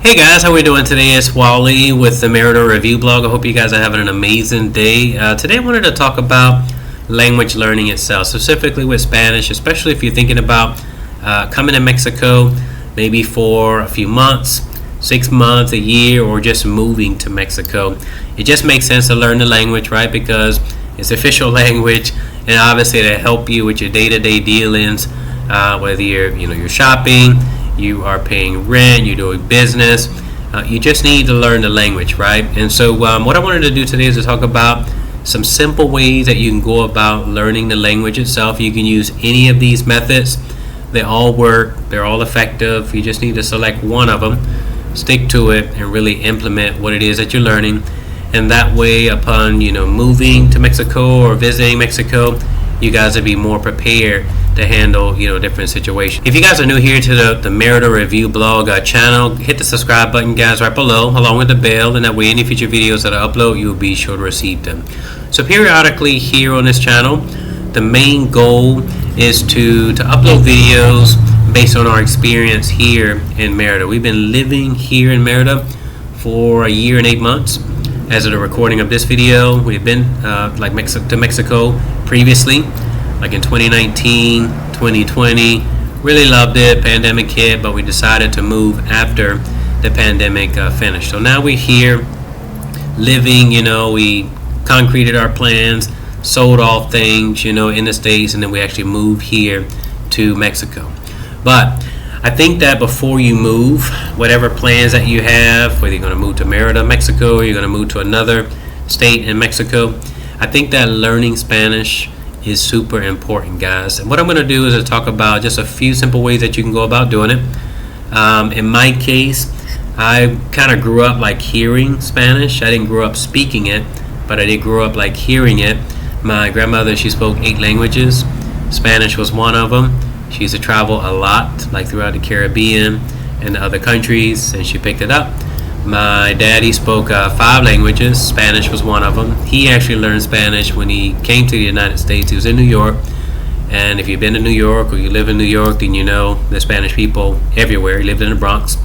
Hey guys, how we doing today? It's Wally with the Merida Review blog. I hope you guys are having an amazing day. Today I wanted to talk about language learning itself, specifically with Spanish, especially if you're thinking about coming to Mexico maybe for a few months, 6 months, a year, or just moving to Mexico. It just makes sense to learn the language, right? Because it's official language, and obviously it'll help you with your day-to-day dealings, whether you're shopping, you are paying rent, you're doing business. You just need to learn the language, right? And so what I wanted to do today is to talk about some simple ways that you can go about learning the language itself. You can use any of these methods. They all work. They're all effective. You just need to select one of them, stick to it, and really implement what it is that you're learning. And that way, upon moving to Mexico or visiting Mexico, you guys will be more prepared to handle different situations. If you guys are new here to the Merida Review blog channel, hit the subscribe button, guys, right below, along with the bell, and that way any future videos that I upload, you'll be sure to receive them. So periodically here on this channel, the main goal is to upload videos based on our experience here in Merida. We've been living here in Merida for a year and 8 months. As of the recording of this video, we've been to Mexico previously, like in 2019, 2020. Really loved it. Pandemic hit, but we decided to move after the pandemic finished. So now we're here living, we concreted our plans, sold off things, in the States, and then we actually moved here to Mexico. But I think that before you move, whatever plans that you have, whether you're going to move to Merida, Mexico, or you're going to move to another state in Mexico, I think that learning Spanish is super important, guys. And what I'm going to do is to talk about just a few simple ways that you can go about doing it. In my case, I kind of grew up like hearing Spanish. I didn't grow up speaking it, but I did grow up like hearing it. My grandmother, she spoke 8 languages. Spanish was one of them. She used to travel a lot, like throughout the Caribbean and other countries, and she picked it up. My daddy spoke 5 languages. Spanish was one of them. He actually learned Spanish when he came to the United States. He was in New York, and if you've been to New York or you live in New York, then you know the Spanish people everywhere. He lived in the Bronx,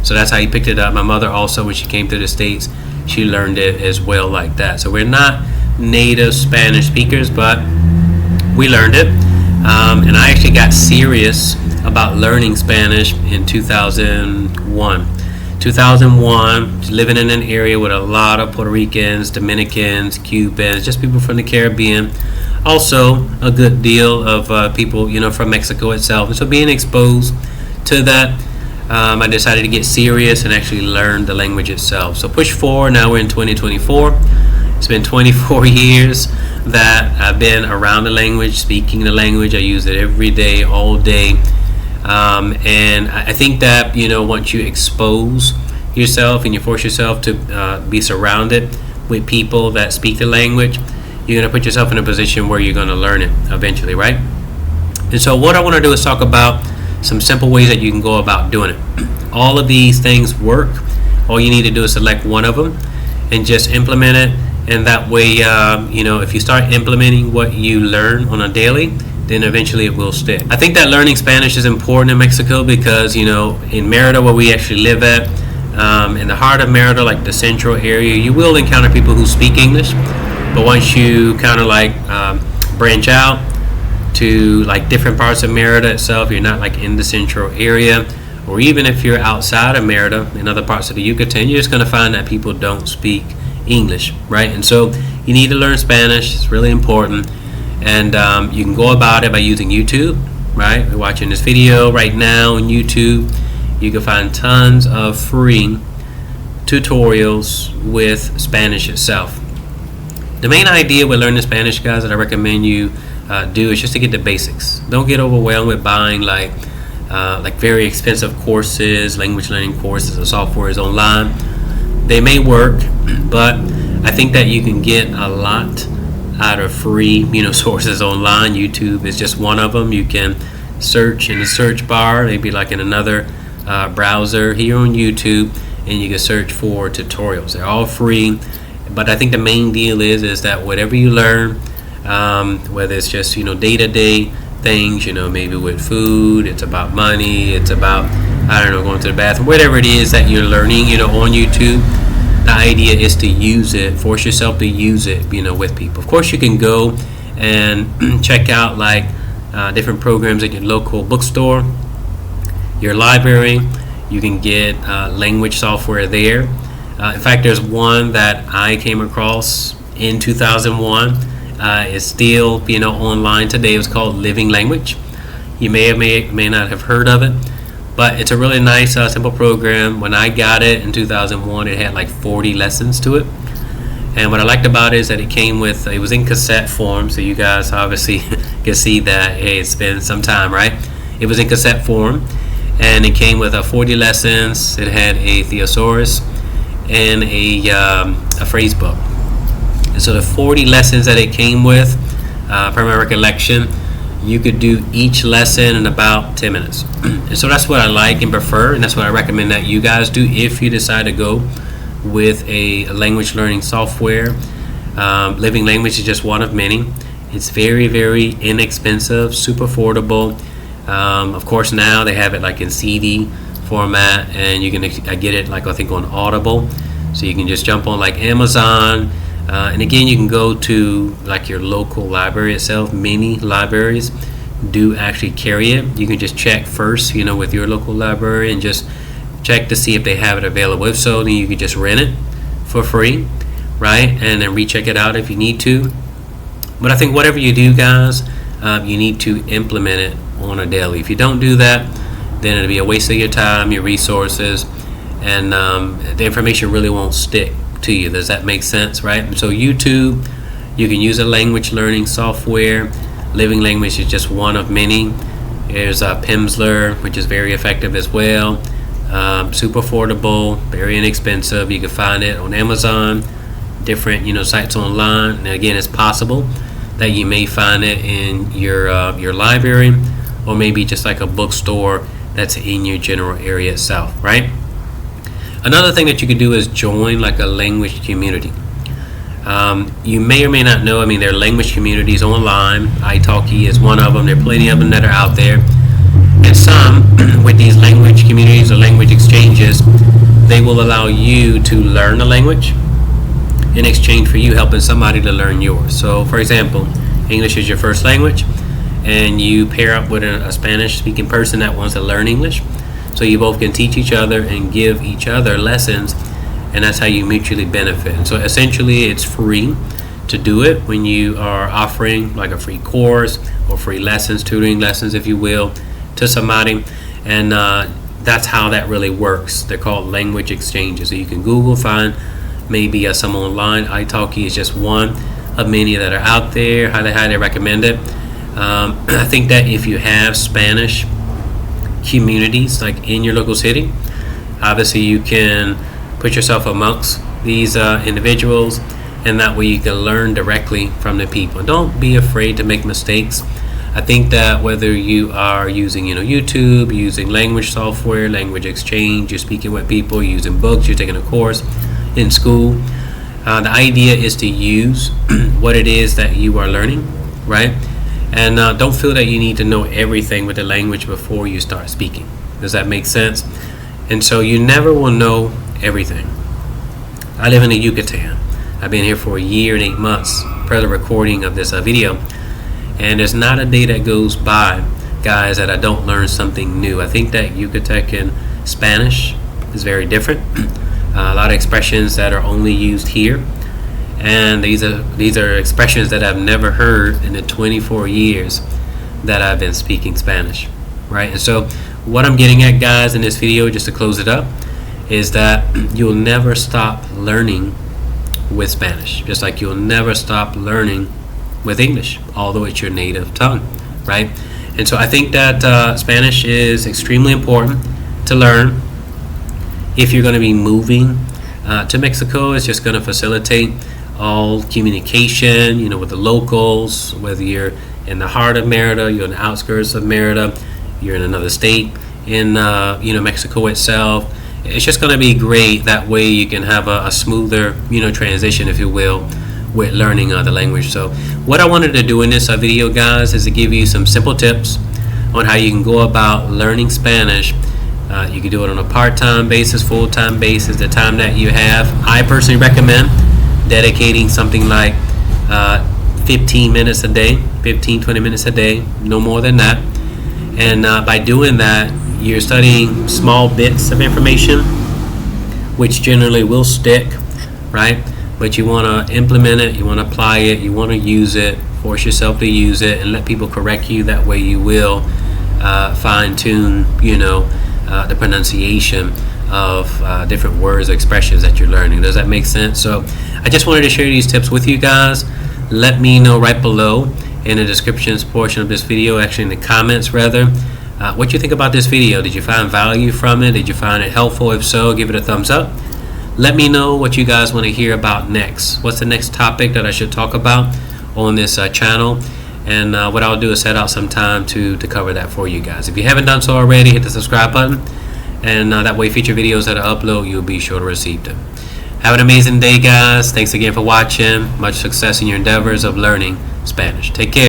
so that's how he picked it up. My mother also, when she came to the States, she learned it as well like that. So we're not native Spanish speakers, but we learned it. And I actually got serious about learning Spanish in 2001. 2001, living in an area with a lot of Puerto Ricans, Dominicans, Cubans, just people from the Caribbean. Also, a good deal of people, from Mexico itself. And so being exposed to that, I decided to get serious and actually learn the language itself. So push forward, now we're in 2024. It's been 24 years that I've been around the language, speaking the language. I use it every day, all day. And I think that, once you expose yourself and you force yourself to be surrounded with people that speak the language, you're going to put yourself in a position where you're going to learn it eventually, right? And so what I want to do is talk about some simple ways that you can go about doing it. All of these things work. All you need to do is select one of them and just implement it. And that way, if you start implementing what you learn on a daily, then eventually it will stick. I think that learning Spanish is important in Mexico because, in Merida, where we actually live at, in the heart of Merida, like the central area, you will encounter people who speak English. But once you kind of branch out to like different parts of Merida itself, you're not like in the central area, or even if you're outside of Merida, in other parts of the Yucatan, you're just going to find that people don't speak English, right? And so you need to learn Spanish. It's really important. And you can go about it by using YouTube, right? We're watching this video right now on YouTube. You can find tons of free tutorials with Spanish itself. The main idea with learning Spanish, guys, that I recommend you do is just to get the basics. Don't get overwhelmed with buying like very expensive courses, language learning courses, or softwares online. They may work, but I think that you can get a lot out of free, sources online. YouTube is just one of them. You can search in the search bar, maybe like in another browser here on YouTube, and you can search for tutorials. They're all free, but I think the main deal is that whatever you learn, whether it's just day-to-day things, maybe with food, it's about money, it's about I don't know, going to the bathroom, whatever it is that you're learning, on YouTube. The idea is to use it, force yourself to use it, with people. Of course, you can go and check out like different programs at your local bookstore, your library. You can get language software there. In fact, there's one that I came across in 2001. It's still online today. It's called Living Language. You may not have heard of it, but it's a really nice simple program. When I got it in 2001, it had like 40 lessons to it. And what I liked about it is that it was in cassette form, so you guys obviously can see that, hey, it's been some time, right? It was in cassette form, and it came with 40 lessons. It had a thesaurus and a phrase book. And so the 40 lessons that it came with, per my recollection, you could do each lesson in about 10 minutes. And so that's what I like and prefer, and that's what I recommend that you guys do if you decide to go with a language learning software. Living Language is just one of many. It's very, very inexpensive, super affordable. Of course, now they have it like in CD format, and you can get it like I think on Audible. So you can just jump on like Amazon. And again, you can go to like your local library itself. Many libraries do actually carry it. You can just check first, with your local library, and just check to see if they have it available. If so, then you can just rent it for free, right? And then recheck it out if you need to. But I think whatever you do, guys, you need to implement it on a daily. If you don't do that, then it'll be a waste of your time, your resources, and the information really won't stick to you. Does that make sense, right? So YouTube, you can use a language learning software. Living Language is just one of many. There's Pimsleur, which is very effective as well. Super affordable, very inexpensive. You can find it on Amazon, different sites online. And again, it's possible that you may find it in your library, or maybe just like a bookstore that's in your general area itself, right? Another thing that you could do is join like a language community. You may or may not know, there are language communities online. italki is one of them. There are plenty of them that are out there. And some, with these language communities or language exchanges, they will allow you to learn a language in exchange for you helping somebody to learn yours. So, for example, English is your first language, and you pair up with a Spanish-speaking person that wants to learn English. So you both can teach each other and give each other lessons, and that's how you mutually benefit. And so essentially, it's free to do it when you are offering like a free course or free lessons, tutoring lessons, if you will, to somebody. And that's how that really works. They're called language exchanges. So you can Google, find maybe some online. italki is just one of many that are out there. Highly recommend it. I think that if you have Spanish communities like in your local city, obviously you can put yourself amongst these individuals, and that way you can learn directly from the people. Don't be afraid to make mistakes. I think that whether you are using YouTube, using language software, language exchange, you're speaking with people, using books, you're taking a course in school, the idea is to use what it is that you are learning, right? And don't feel that you need to know everything with the language before you start speaking. Does that make sense? And so you never will know everything. I live in the Yucatan. I've been here for a year and 8 months per the recording of this video. And there's not a day that goes by, guys, that I don't learn something new. I think that Yucatecan Spanish is very different. A lot of expressions that are only used here. And these are expressions that I've never heard in the 24 years that I've been speaking Spanish, right? And so what I'm getting at, guys, in this video, just to close it up, is that you'll never stop learning with Spanish, just like you'll never stop learning with English, although it's your native tongue, right? And so I think that Spanish is extremely important to learn. If you're going to be moving to Mexico, it's just going to facilitate all communication, with the locals, whether you're in the heart of Merida, you're in the outskirts of Merida, you're in another state in Mexico itself. It's just going to be great. That way you can have a smoother transition, if you will, with learning the language. So what I wanted to do in this video, guys, is to give you some simple tips on how you can go about learning Spanish You can do it on a part-time basis, full-time basis, the time that you have. I personally recommend dedicating something like 15 minutes a day, 20 minutes a day, no more than that. And by doing that, you're studying small bits of information, which generally will stick, right? But you want to implement it, you want to apply it, you want to use it, force yourself to use it, and let people correct you. That way you will fine-tune, the pronunciation of different words or expressions that you're learning. Does that make sense? So I just wanted to share these tips with you guys. Let me know right below in the descriptions portion of this video, actually in the comments rather, what you think about this video. Did you find value from it? Did you find it helpful? If so, give it a thumbs up. Let me know what you guys want to hear about next. What's the next topic that I should talk about on this channel? And what I'll do is set out some time to cover that for you guys. If you haven't done so already, hit the subscribe button. And that way future videos that I upload, you'll be sure to receive them. Have an amazing day, guys. Thanks again for watching. Much success in your endeavors of learning Spanish. Take care.